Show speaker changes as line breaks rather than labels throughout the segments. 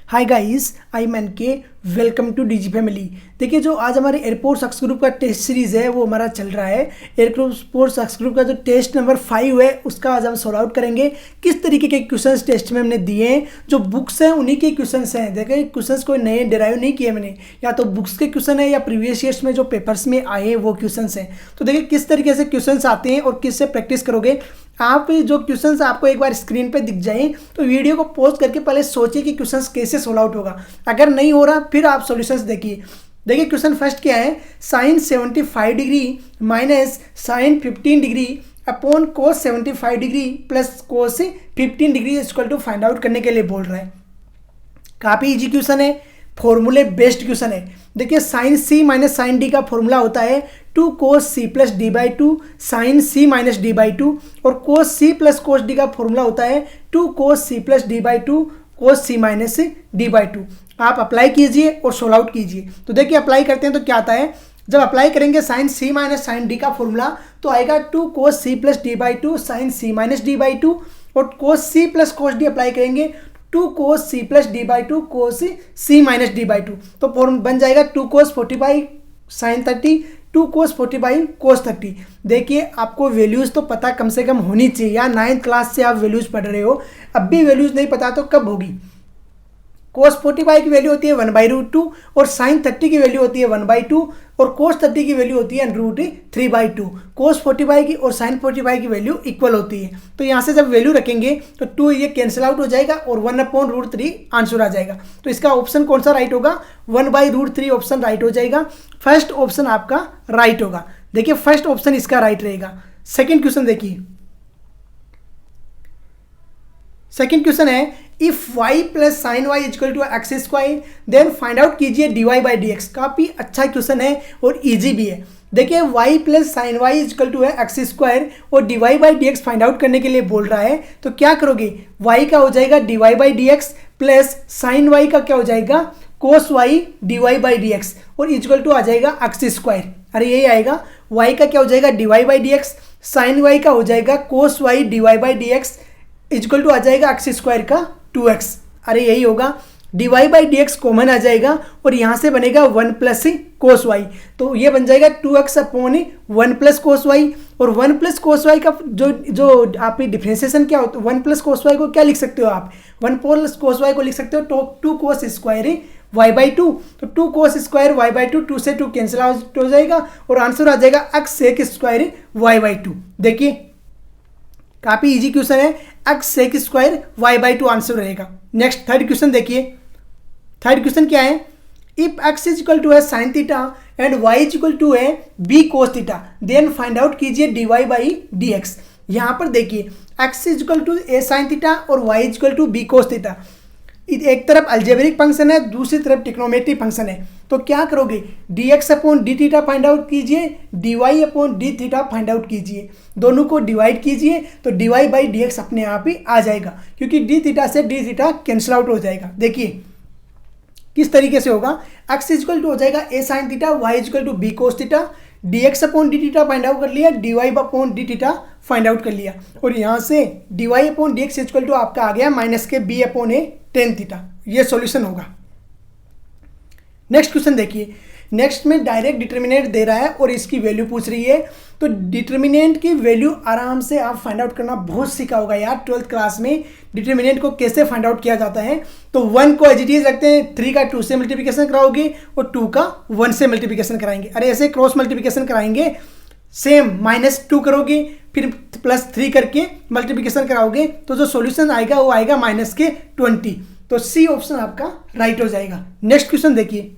Hi guys, I am NK. Welcome to DG family. देखिए, जो आज हमारे एयरपोर्ट सक्स ग्रुप का टेस्ट सीरीज़ है वो हमारा चल रहा है। एयरपोर्ट सक्स ग्रुप का जो टेस्ट नंबर 5 है उसका आज हम सॉल्व आउट करेंगे। किस तरीके के क्वेश्चंस टेस्ट में हमने दिए हैं, जो बुक्स हैं उन्हीं के क्वेश्चंस हैं। देखिए, क्वेश्चंस कोई नए डिराइव नहीं किए मैंने, या तो बुक्स के क्वेश्चन है या प्रीवियस ईयर्स में जो पेपर्स में आए हैं वो क्वेश्चंस हैं। तो देखिए किस तरीके से क्वेश्चंस आते हैं और किससे प्रैक्टिस करोगे आप। जो क्वेश्चंस आपको एक बार स्क्रीन पे दिख जाए तो वीडियो को पॉज करके पहले सोचिए कि क्वेश्चंस कैसे सोल्व आउट होगा। अगर नहीं हो रहा फिर आप सॉल्यूशंस देखिए। देखिए क्वेश्चन फर्स्ट क्या है, sine 75 degree minus sine 15 degree upon cos 75 degree plus cos 15 degree equal to find out करने के लिए बोल रहा है। काफ़ी इजी क्वेश्चन है, फॉर्मूले बेस्ड क्वेश्चन है। देखिए sine C minus sine D का फॉर्मूला होता है 2 cos c plus D by two sine C minus D by two, और cos c plus cos D का फॉर्मूला होता है 2 cos c plus D by two cos C minus D by two. आप apply कीजिए और solve out कीजिए। तो देखिए अप्लाई करते हैं तो क्या आता है, जब अप्लाई करेंगे sine C minus sine D का फॉर्मूला तो आएगा 2 cos c plus D by two sine C minus D by two, और cos c plus cos D apply करेंगे 2 cos c plus D by two cos C minus D by two. तो form बन जाएगा 2 cos 40 by sine 30 2 cos 40 by cos 30। देखिए आपको values तो पता कम से कम होनी चाहिए, या 9th क्लास से आप वैल्यूज़ पढ़ रहे हो, अब भी वैल्यूज़ नहीं पता तो कब होगी। cos 40 बाई की वैल्यू होती है 1/√2 और साइन 30 की वैल्यू होती है 1/2 और cos 30 की वैल्यू होती है √3/2। cos 40 बाई की और साइन 40 बाई की वैल्यू इक्वल होती है। तो यहाँ से जब वैल्यू रखेंगे तो 2 ये कैंसिल आउट हो जाएगा और 1/√3 आंसर आ जाएगा। तो इसका ऑप्शन कौन सा राइट होगा, 1/√3 ऑप्शन राइट हो जाएगा। फर्स्ट ऑप्शन आपका राइट होगा। देखिए फर्स्ट ऑप्शन इसका राइट रहेगा। सेकेंड क्वेश्चन देखिए, सेकेंड क्वेश्चन है if y plus sine y equal to x square then find out कीजिए dy बाई डी एक्स। काफ़ी अच्छा क्वेश्चन है और इजी भी है। देखिए y plus sine y equal to है एक्स स्क्वायर और dy by d x find out करने के लिए बोल रहा है। तो क्या करोगे, y का हो जाएगा dy by d x plus sine y का क्या हो जाएगा cos y dy by d x, और इक्वल टू आ जाएगा एक्स स्क्वायर। अरे यही आएगा, y का क्या हो जाएगा dy by d x, sine y का हो जाएगा cos y dy by d x equal to आ जाएगा एक्स स्क्वायर का 2x। अरे यही होगा, dy by d x common आ जाएगा और यहाँ से बनेगा 1 प्लस कोस वाई। तो ये बन जाएगा 2x upon 1 plus cos y, और 1 प्लस कोस वाई का जो आपकी डिफ्रेंसिएशन क्या होता है, 1 प्लस कोस वाई को क्या लिख सकते हो आप, 1 प्लस कोस वाई को लिख सकते हो 2 cos square y by two. तो 2 cos square y by two, 2 से 2 कैंसिल आउट हो जाएगा और आंसर आ जाएगा x sec square y by two. देखिए काफ़ी इजी क्वेश्चन है, x sec square y by two answer रहेगा। नेक्स्ट थर्ड क्वेश्चन देखिए, थर्ड क्वेश्चन क्या है, if x is equal to है sine theta and y is equal to है b cos theta then find out कीजिए d y by d x. यहाँ पर देखिए x is equal to a sine theta और y is equal to b cos theta. एक तरफ algebraic function है, दूसरी तरफ ट्रिग्नोमेट्रिक फंक्शन है। तो क्या करोगे, d x upon d theta find out कीजिए, d y upon d theta find out कीजिए। दोनों को डिवाइड कीजिए तो d y by d x अपने आप ही आ जाएगा, क्योंकि डी थीटा से डी थीटा कैंसिल आउट हो जाएगा। देखिए किस तरीके से होगा, एक्स इक्वल टू हो जाएगा a sine theta, y equal to b cos theta, d x upon d theta find out कर लिया, d y upon d theta find out कर लिया, और यहाँ से d y upon d x equal to आपका आ गया माइनस के b upon a tan theta. ये सॉल्यूशन होगा। नेक्स्ट क्वेश्चन देखिए, नेक्स्ट में डायरेक्ट डिटर्मिनेंट दे रहा है और इसकी वैल्यू पूछ रही है। तो डिटर्मिनेंट की वैल्यू आराम से आप फाइंड आउट करना बहुत सीखा होगा यार 12th क्लास में, डिटर्मिनेंट को कैसे फाइंड आउट किया जाता है। तो 1 को एज इट इज रखते हैं, 3 का 2 से मल्टीप्लिकेशन कराओगे और 2 का 1 से मल्टीप्लिकेशन कराएंगे। अरे ऐसे क्रॉस मल्टीप्लिकेशन कराएंगे, सेम -2 करोगे फिर +3 करके मल्टीप्लिकेशन कराओगे तो जो सॉल्यूशन आएगा वो आएगा -20। तो सी ऑप्शन आपका राइट हो जाएगा। नेक्स्ट क्वेश्चन देखिए,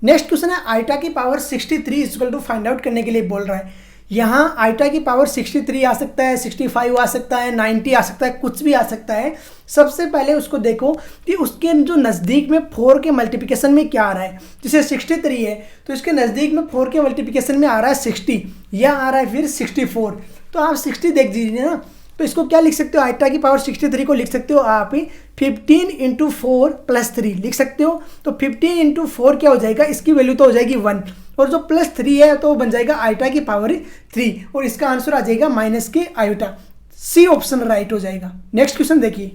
नेक्स्ट क्वेश्चन है आइटा की power 63 equal to find out करने के लिए बोल रहा है। यहाँ आइटा की पावर 63 आ सकता है, 65 आ सकता है, 90 आ सकता है, कुछ भी आ सकता है। सबसे पहले उसको देखो कि उसके जो नज़दीक में 4 के मल्टीप्लिकेशन में क्या आ रहा है। जैसे 63 है तो इसके नज़दीक में 4 के मल्टीप्लिकेशन में आ रहा है 60 या आ रहा है फिर 64। तो आप 60 देख दीजिए ना, तो इसको क्या लिख सकते हो, आइटा की पावर 63 को लिख सकते हो आप 15 × 4 + 3 लिख सकते हो। तो 15 × 4 क्या हो जाएगा, इसकी वैल्यू तो हो जाएगी 1, और जो +3 है तो बन जाएगा आइटा की पावर 3, और इसका आंसर आ जाएगा -के आयोटा। सी ऑप्शन राइट हो जाएगा। नेक्स्ट क्वेश्चन देखिए,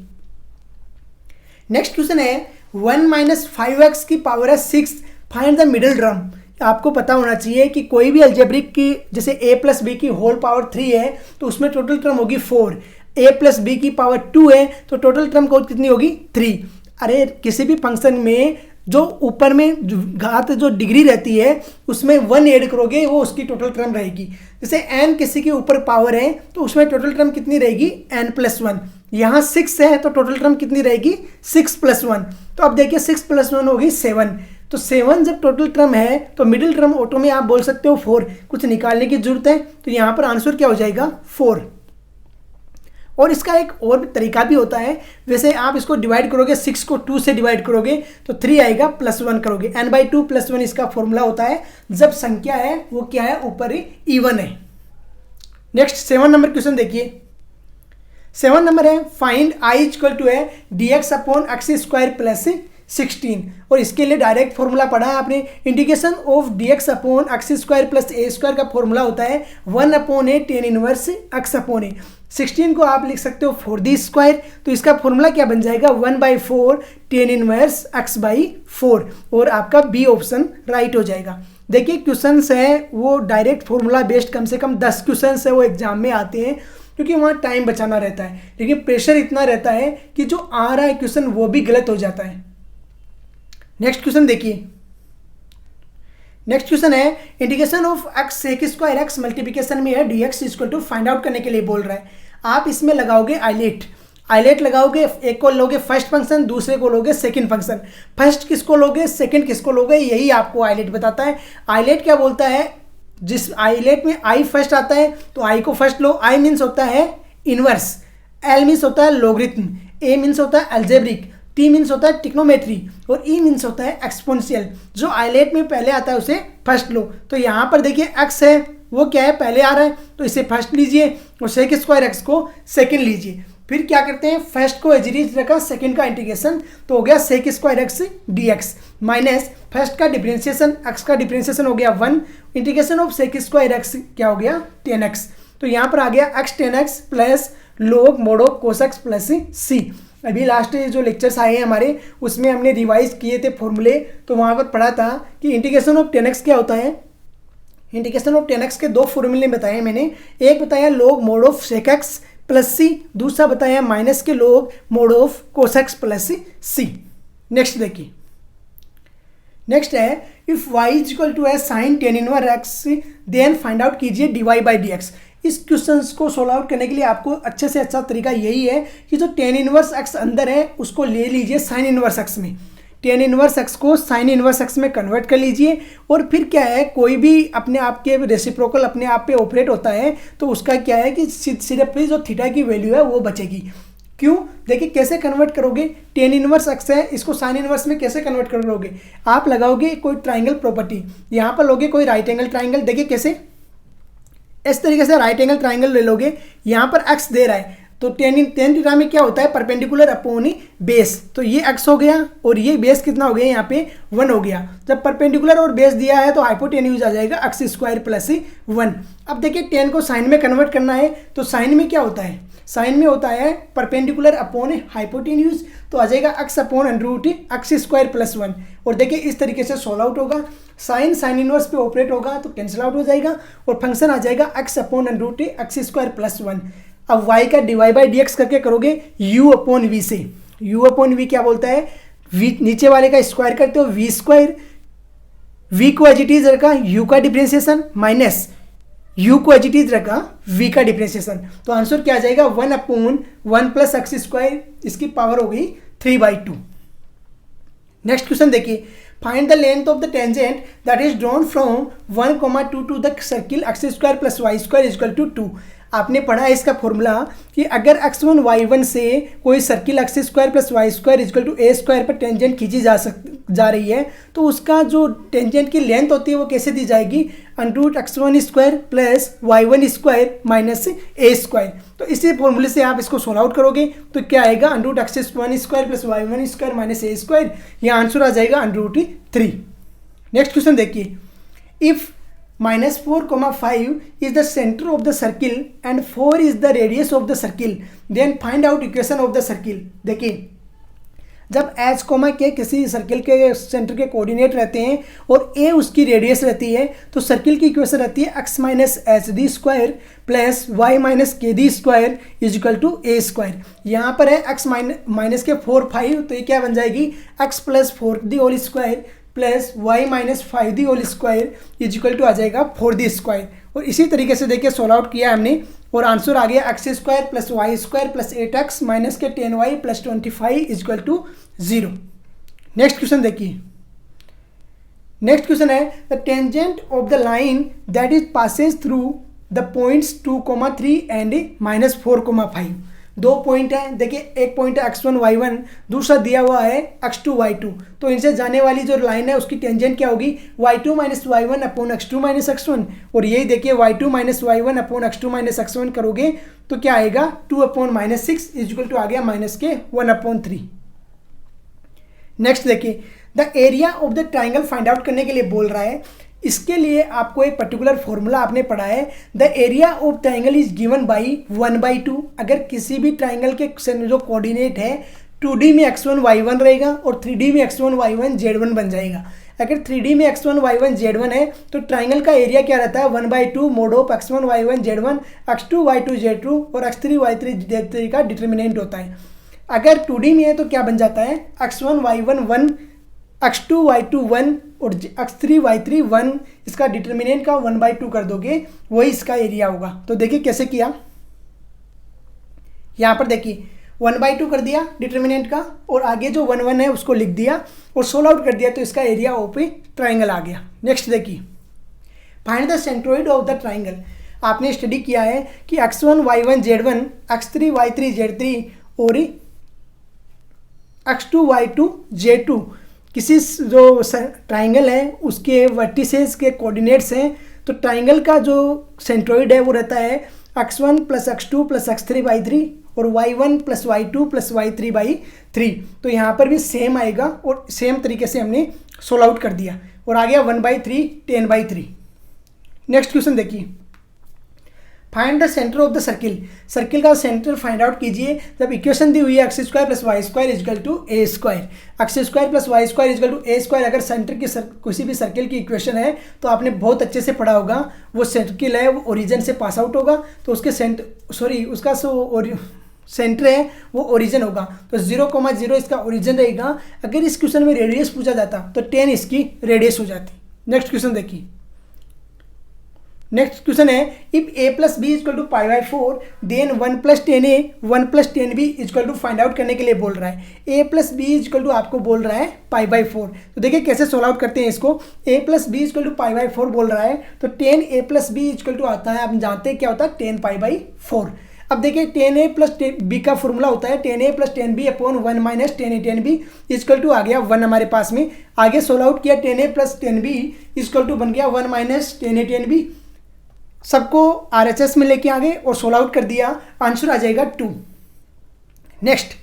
नेक्स्ट क्वेश्चन है 1 माइनस 5x की पावर है 6, फाइंड द मिडिल टर्म। आपको पता होना चाहिए कि कोई भी अलजेब्रिक की जैसे a प्लस बी की होल पावर 3 है तो उसमें टोटल टर्म होगी 4, a प्लस बी की पावर 2 है तो टोटल टर्म कितनी होगी 3। अरे किसी भी फंक्शन में जो ऊपर में घात जो डिग्री रहती है उसमें 1 ऐड करोगे वो उसकी टोटल टर्म रहेगी। जैसे n किसी के ऊपर पावर है तो उसमें टोटल टर्म कितनी रहेगी n प्लस 1। यहाँ 6 है तो टोटल टर्म कितनी रहेगी 6 प्लस 1। तो अब देखिए 6 प्लस 1 होगी 7। तो 7 जब टोटल टर्म है तो मिडिल टर्म ऑटो में आप बोल सकते हो 4, कुछ निकालने की जरूरत है तो यहाँ पर आंसर क्या हो जाएगा 4। और इसका एक और तरीका भी होता है, वैसे आप इसको डिवाइड करोगे 6 को 2 से डिवाइड करोगे तो 3 आएगा प्लस 1 करोगे, n/2 प्लस 1 इसका फॉर्मूला होता है जब संख्या है वो क्या है ऊपर ही इवन है। नेक्स्ट 7 नंबर क्वेश्चन देखिए। 7 नंबर है फाइंड i इक्वल टू है dx upon x square plus 16 और इसके लिए डायरेक्ट फॉर्मूला पढ़ा है आपने। Integration of dx upon x square plus A square का फॉर्मूला होता है 1 upon a ten inverse x upon ए। 16 को आप लिख सकते हो 4d स्क्वायर, तो इसका फॉर्मूला क्या बन जाएगा 1/4 टेन इनवर्स x/4 और आपका बी ऑप्शन राइट हो जाएगा। देखिए क्वेश्चंस है वो डायरेक्ट फॉर्मूला बेस्ड कम से कम 10 क्वेश्चंस है वो एग्जाम में आते हैं क्योंकि वहाँ टाइम बचाना रहता है, लेकिन प्रेशर इतना रहता है कि जो आ रहा है क्वेश्चन वो भी गलत हो जाता है। नेक्स्ट क्वेश्चन देखिए। नेक्स्ट क्वेश्चन है integration of x sec square x multiplication में है dx equal to find out करने के लिए बोल रहा है। आप इसमें लगाओगे आइलेट लगाओगे, एक को लोगे फर्स्ट फंक्शन, दूसरे को लोगे सेकंड फंक्शन। फर्स्ट किसको लोगे सेकंड किसको लोगे यही आपको आइलेट बताता है। आइलेट क्या बोलता है, जिस आइलेट में आई फर्स्ट आता है तो आई को फर्स्ट लो। आई मीन्स होता है इनवर्स, एल मीन्स होता है लॉगरिथम, ए मीन्स होता है अलजेब्रिक, टी मीन्स होता है ट्रिग्नोमेट्री और ई मीन्स होता है एक्सपोनेंशियल। जो आइलेट में पहले आता है उसे फर्स्ट लो। तो यहाँ पर देखिए एक्स है वो क्या है पहले आ रहा है तो इसे फर्स्ट लीजिए और सेक स्क्वायर एक्स को सेकंड लीजिए। फिर क्या करते हैं फर्स्ट को एज इट इज रखा, सेकंड का इंटीग्रेशन तो हो गया sec square x dx minus first का डिफरेंशिएशन एक्स का डिफरेंशिएशन हो गया 1, integration of sec square x क्या हो गया 10x। तो यहाँ पर आ गया x 10x plus log mod of cos x plus c. अभी लास्ट जो लेक्चर्स आए हैं हमारे उसमें हमने रिवाइज किए थे फॉर्मूले, तो वहाँ पर पढ़ा था कि इंटीग्रेशन ऑफ 10x क्या होता है। इंटीग्रेशन ऑफ 10x के दो फॉर्मूले बताए मैंने, एक बताया log mod of sec x plus c, दूसरा बताया माइनस के log mod of cos x plus c. Next देखिए। नेक्स्ट है if y is equal to है sine tan inverse x then find out कीजिए dy/dx। इस क्वेश्चन को solve out करने के लिए आपको अच्छे से अच्छा तरीका यही है कि जो टेन इनवर्स एक्स अंदर है उसको ले लीजिए साइन इनवर्स एक्स में, टेन इनवर्स एक्स को साइन इनवर्स एक्स में कन्वर्ट कर लीजिए। और फिर क्या है कोई भी अपने आप के रेसिप्रोकल अपने आप पे ऑपरेट होता है तो उसका क्या है कि सिर्फ जो थीटा की वैल्यू है वो बचेगी। क्यों, देखिए कैसे कन्वर्ट करोगे, टेन इनवर्स एक्स है इसको साइन इनवर्स में कैसे कन्वर्ट करोगे, आप लगाओगे कोई ट्राइंगल प्रॉपर्टी, यहाँ पर लोगे कोई राइट एंगल ट्राइंगल, देखिए कैसे इस तरीके से राइट एंगल ट्राइंगल ले लोगे, यहाँ पर एक्स दे रहा है तो टेन थीटा में क्या होता है परपेंडिकुलर अपॉन बेस, तो ये एक्स हो गया और ये बेस कितना हो गया यहाँ पे 1 हो गया। जब परपेंडिकुलर और बेस दिया है तो हाइपोटेन्यूज आ जाएगा एक्स स्क्वायर प्लस 1। अब देखिए 10 को साइन में कन्वर्ट करना है तो साइन में क्या होता है, साइन में होता है परपेंडिकुलर अपॉन हाइपोटेन्यूज, तो आ जाएगा x upon under x square plus 1। और देखिए इस तरीके से सोल्व आउट होगा, साइन इनवर्स पे ऑपरेट होगा तो कैंसिल आउट हो जाएगा और फंक्शन आ जाएगा x upon under x square plus 1। अब y का dy/dx करके करोगे u अपॉन वी से, u अपॉन वी क्या बोलता है v नीचे वाले का स्क्वायर करते हो v स्क्वायर, v को एज इट इज रखा u का डिफरेंशिएशन माइनस u को एज इट इज रखा v का डिफरेंशिएशन, तो आंसर क्या आ जाएगा 1 अपॉन 1 प्लस एक्स स्क्वायर, इसकी पावर हो गई 3/2। नेक्स्ट क्वेश्चन देखिए find the length of the tangent that is drawn from 1,2 to the circle x square plus y square equal to 2। आपने पढ़ा है इसका फॉर्मूला कि अगर x1 y1 से कोई circle x square plus y square equal to a square पर tangent खींची जा रही है तो उसका जो टेंजेंट की लेंथ होती है वो कैसे दी जाएगी under x1 square plus y1 square minus a square. तो इसी फॉर्मूले से आप इसको सोल्व आउट करोगे तो क्या आएगा under x1 square plus y1 square minus a square, यह आंसर आ जाएगा अंडर3। नेक्स्ट क्वेश्चन देखिए if -4,5 is the center of the circle and 4 is the radius of the circle then find out equation of the circle। देखिए जब H coma के किसी circle के सेंटर के कोऑर्डिनेट रहते हैं और ए उसकी रेडियस रहती है तो सर्किल की इक्वेशन रहती है x minus h the square plus y minus k the square is equal to a square. यहाँ पर है एक्स माइनस के 4 5, तो ये क्या बन जाएगी x plus 4 the whole square plus y minus 5 the whole square is equal to आ जाएगा 4 दी स्क्वायर। और इसी तरीके से देखिए सोल्व आउट किया हमने और आंसर आ गया x square plus y square plus 8x minus के 10y plus 25 is equal to 0। Next question देखिए। नेक्स्ट क्वेश्चन है the tangent of the line that is passes through the points 2,3 and -4,5। दो point है, देखिए एक point है x1 y1, दूसरा दिया हुआ है x2 y2। तो इनसे जाने वाली जो लाइन है उसकी टेंजेंट क्या होगी y2 minus y1 upon x2 minus x1। और यही देखिए y2 minus y1 upon x2 minus x1 करोगे तो क्या आएगा 2 अपॉन -6 इज इक्वल टू आ गया -1/3। नेक्स्ट देखिए the area of the triangle find out करने के लिए बोल रहा है। इसके लिए आपको एक पर्टिकुलर फॉर्मूला आपने पढ़ा है, the area of triangle is given by 1/2। अगर किसी भी ट्राइंगल के जो कोऑर्डिनेट है 2D में x1 y1 रहेगा और 3D में x1 y1 z1 बन जाएगा। अगर 3D में x1 y1 z1 है तो ट्राइंगल का एरिया क्या रहता है 1/2 mode of x1 y1 z1 x2 y2 z2 और x3 y3 z3 का डिटर्मिनेंट होता है। अगर 2D में है तो क्या बन जाता है x1 y1 1 x2 y2 1 और x3 y3 1, इसका डिटर्मिनेंट का 1/2 कर दोगे वही इसका एरिया होगा। तो देखिए कैसे किया, यहाँ पर देखिए 1/2 कर दिया डिटर्मिनेंट का और आगे जो 1 1 है उसको लिख दिया और सोल्व आउट कर दिया तो इसका एरिया ओपी ट्राइंगल आ गया। नेक्स्ट देखिए find the centroid of the triangle. आपने स्टडी किया है कि x1 y1 z1 x3 y3 z3 और x2 y2 z2 किसी जो ट्राइंगल है उसके वर्टिसेस के कोऑर्डिनेट्स हैं। तो ट्राइंगल का जो सेंट्रोइड है वो रहता है x1 plus x2 plus x3/3 और y1 plus y2 plus y3/3। तो यहाँ पर भी सेम आएगा और सेम तरीके से हमने सोल्व आउट कर दिया और आ गया 1/3 10/3। नेक्स्ट क्वेश्चन देखिए find the centre of the circle. Circle का सेंटर फाइंड आउट कीजिए। जब इक्वेशन दी हुई है x square plus y square is equal to a square, x square plus y square is equal to a square अगर centre की किसी भी सर्किल की इक्वेशन है तो आपने बहुत अच्छे से पढ़ा होगा। वो सर्किल है वो ओरिजिन से पास आउट होगा तो उसके उसका सेंटर है वो ओरिजिन होगा। तो 0,0 इसका ओरिजिन रहेगा। अगर इस क्वेश्चन में रेडियस पूछा जाता तो 10 इसकी रेडियस हो जाती। नेक्स्ट क्वेश्चन देखिए। नेक्स्ट क्वेश्चन है if a plus b is equal to π/4 देन 1 plus 10a 1 plus 10b is equal to find out करने के लिए बोल रहा है। a plus b is equal to आपको बोल रहा है π/4। तो देखिए कैसे सोल्व आउट करते हैं इसको। a plus b is equal to π/4 बोल रहा है तो 10a plus b is equal to आता है, आप जानते हैं क्या होता है 10 π/4। अब देखिए 10a प्लस b का फॉर्मूला होता है 10a plus 10b upon 1 minus 10a 10b is equal to आ गया 1 हमारे पास में। आगे सोल्व आउट किया 10a plus 10b is equal to बन गया 1 माइनस 10a 10b। सबको RHS में लेके आ गए और सोल्व आउट कर दिया, आंसर आ जाएगा 2। Next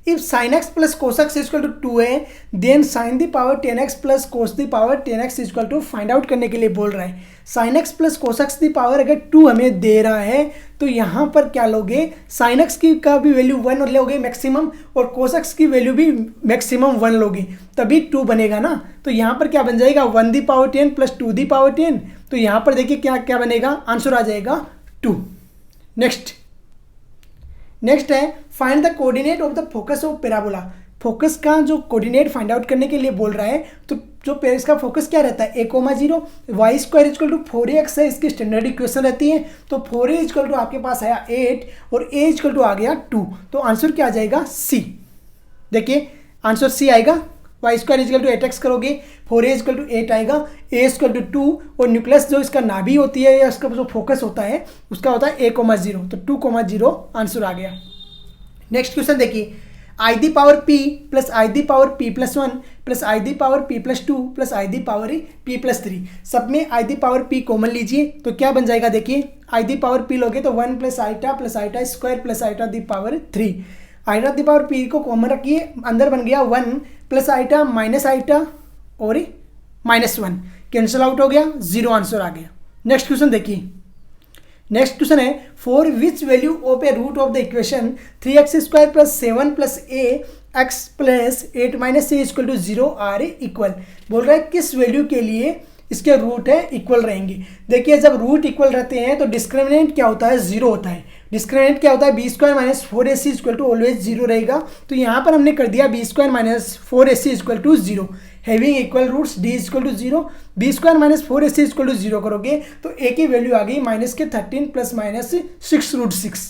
if sin x plus cos x is equal to 2 है then sin the power 10x plus cos the power 10x is equal to find out करने के लिए बोल रहा है। sin x plus cos x the power अगर 2 हमें दे रहा है तो यहाँ पर क्या लोगे sin x की का भी वैल्यू 1 लोगे मैक्सिमम और cos x की वैल्यू भी मैक्सिमम 1 लोगे तभी 2 बनेगा ना। तो यहाँ पर क्या बन जाएगा 1 the power 10 plus 2 the power 10। तो यहाँ पर देखिए क्या क्या बनेगा, आंसर आ जाएगा 2। नेक्स्ट है find the coordinate of the focus of parabola. Focus का जो कोऑर्डिनेट फाइंड आउट करने के लिए बोल रहा है तो जो इसका फोकस क्या रहता है a,0 Y square is equal to 4ax है, इसकी स्टैंडर्ड इक्वेशन रहती है। तो 4a इजकल टू आपके पास आया 8 और a इजकल टू आ गया 2। तो आंसर क्या आ जाएगा C। देखिए आंसर C आएगा। Y square is equal to 8x करोगे 4a इजकल टू 8 आएगा, a इजकल टू 2 और न्यूक्लियस जो इसका नाभि होती है या इसका जो फोकस होता है उसका होता है a,0 तो 2,0 आंसर आ गया। नेक्स्ट क्वेश्चन देखिए i the power p plus i the power p plus 1 plus i the power p plus 2 plus i the power p plus 3। सब में i the power p common लीजिए तो क्या बन जाएगा। देखिए आई दी पावर p लोगे तो 1 plus iota square plus iota the power 3। Iota the power p को कॉमन रखिए, अंदर बन गया 1 प्लस आइटा माइनस आइटा और -1 कैंसिल आउट हो गया, 0 आंसर आ गया। नेक्स्ट क्वेश्चन देखिए। नेक्स्ट क्वेश्चन है for which value of a root of the equation 3x square plus 7 plus a x plus 8 minus c equal to 0 are equal, बोल रहा है किस वैल्यू के लिए इसके रूट है इक्वल रहेंगे। देखिए जब रूट इक्वल रहते हैं तो डिस्क्रिमिनेंट क्या होता है, 0 होता है। डिस्क्रिमिनेंट क्या होता है, b square minus 4ac equal to always 0 रहेगा। तो यहाँ पर हमने कर दिया b square minus 4ac equal to 0, having equal roots d equal to 0। B square minus 4ac equal to 0 करोगे तो ए की वैल्यू आ गई माइनस के 13 प्लस माइनस 6√6।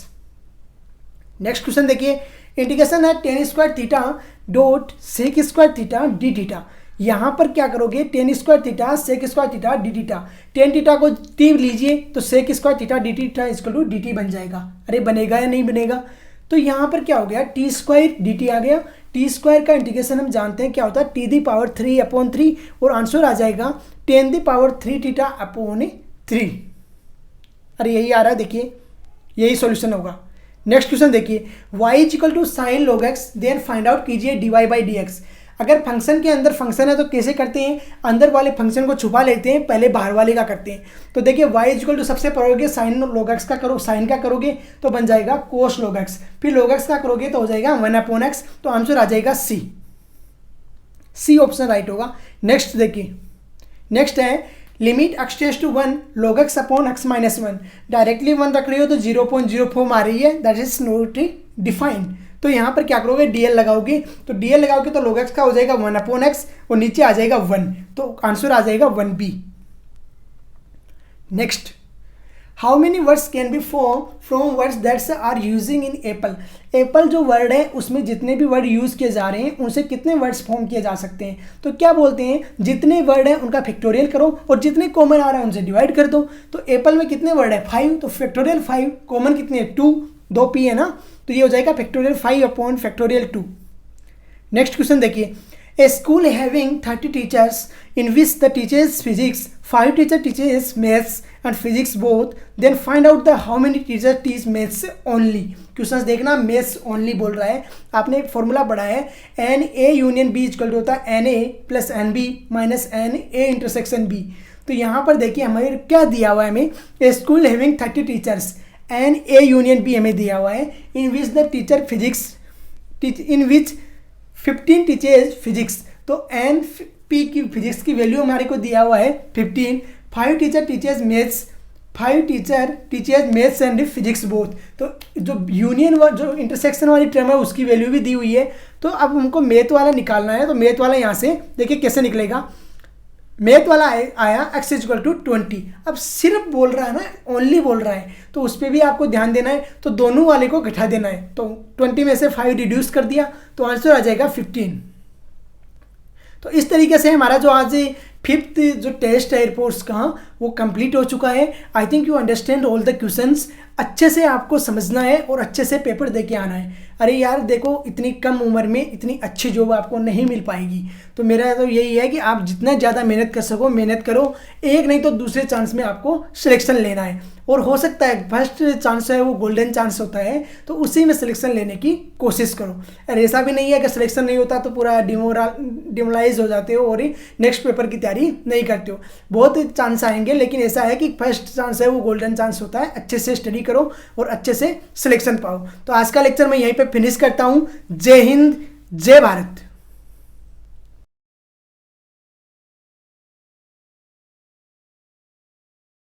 नेक्स्ट क्वेश्चन देखिए, इंटीग्रेशन है tan square theta dot sec square theta d theta. यहाँ पर क्या करोगे, tan square theta sec square theta d theta, tan theta को टी लीजिए तो sec square theta d theta equal to d t बन जाएगा। अरे बनेगा या नहीं बनेगा, तो यहाँ पर क्या हो गया, टी स्क्वायर डी टी आ गया। टी स्क्वायर का इंटीग्रेशन हम जानते हैं क्या होता है, टी दी पावर 3/3 और आंसर आ जाएगा 10 दी पावर 3 थीटा अपॉन 3। अरे यही आ रहा है, देखिए यही सॉल्यूशन होगा। नेक्स्ट क्वेश्चन देखिए, y equal to sine log x, then find out कीजिए dy बाई डी एक्स। अगर फंक्शन के अंदर फंक्शन है तो कैसे करते हैं, अंदर वाले फंक्शन को छुपा लेते हैं, पहले बाहर वाले का करते हैं। तो देखिए y इक्वल टू सबसे करोगे साइन लॉग एक्स का करो, साइन का करोगे तो बन जाएगा कोस लॉग एक्स, फिर लॉग एक्स का करोगे तो हो जाएगा 1/x, तो आंसर आ जाएगा सी ऑप्शन राइट होगा। नेक्स्ट देखिए, नेक्स्ट है limit x tends to 1 log x upon x minus 1, directly 1 रख रही हो तो 0.04 आ रही है, दैट इज नॉट डिफाइंड। तो यहाँ पर क्या करोगे, dl लगाओगे, तो dl लगाओगे तो log x का हो जाएगा 1/x और नीचे आ जाएगा 1, तो आंसर आ जाएगा 1b। Next, how many words can be form from words that's are using in apple. Apple जो वर्ड है उसमें जितने भी वर्ड यूज़ किए जा रहे हैं उनसे कितने वर्ड्स फॉर्म किए जा सकते हैं। तो क्या बोलते हैं, जितने वर्ड हैं उनका फैक्टोरियल करो और जितने कॉमन आ रहा है उनसे डिवाइड कर दो। तो एप्पल में कितने वर्ड है 5, तो फैक्टोरियल 5, कॉमन कितने हैं 2, 2 p है ना, तो ये हो जाएगा factorial 5 upon factorial 2। Next question देखिए, A school having 30 teachers in which the teachers physics, 5 teacher teaches maths and physics both, then find out the how many teachers teach maths only। Question देखना, maths only बोल रहा है। आपने एक formula पढ़ा है NA union B equal to होता है NA plus NB minus NA intersection B। तो यहाँ पर देखिए हमें क्या दिया हुआ है, हमें A school having 30 teachers NA union B हमें दिया हुआ है, in which the teacher physics in which 15 teachers physics, तो एन पी की फिजिक्स की वैल्यू हमारे को दिया हुआ है 15, 5 teacher teachers maths, 5 teacher teachers maths and physics both. तो जो यूनियन जो इंटरसेक्शन वाली टर्म है उसकी वैल्यू भी दी हुई है। तो अब हमको मैथ वाला निकालना है, तो मैथ वाला यहाँ से देखिए कैसे निकलेगा, मैथ वाला आया x इक्वल टू 20। अब सिर्फ बोल रहा है ना, ओनली बोल रहा है, तो उस पर भी आपको ध्यान देना है, तो दोनों वाले को घटा देना है। तो 20 में से 5 रिड्यूस कर दिया तो आंसर आ जाएगा 15। तो इस तरीके से हमारा जो आज 5th जो टेस्ट है एयरपोर्ट्स का वो कंप्लीट हो चुका है। I think you understand all the questions. अच्छे से आपको समझना है और अच्छे से पेपर दे के आना है। अरे यार देखो, इतनी कम उम्र में इतनी अच्छी जॉब आपको नहीं मिल पाएगी, तो मेरा तो यही है कि आप जितना ज़्यादा मेहनत कर सको मेहनत करो, एक नहीं तो दूसरे चांस में आपको सिलेक्शन लेना है। और हो सकता है फर्स्ट चांस है वो गोल्डन चांस होता है, तो उसी में सिलेक्शन लेने की कोशिश करो। अरे ऐसा भी नहीं है कि सिलेक्शन नहीं होता तो पूरा डिमोरलाइज हो जाते हो और नेक्स्ट पेपर की तैयारी नहीं करते हो। बहुत चांस आएंगे, लेकिन ऐसा है कि फर्स्ट चांस है वो गोल्डन चांस होता है। अच्छे से स्टडी करो और अच्छे से सिलेक्शन पाओ। तो आज का लेक्चर मैं यहीं पे फिनिश करता हूँ। जय हिंद, जय भारत।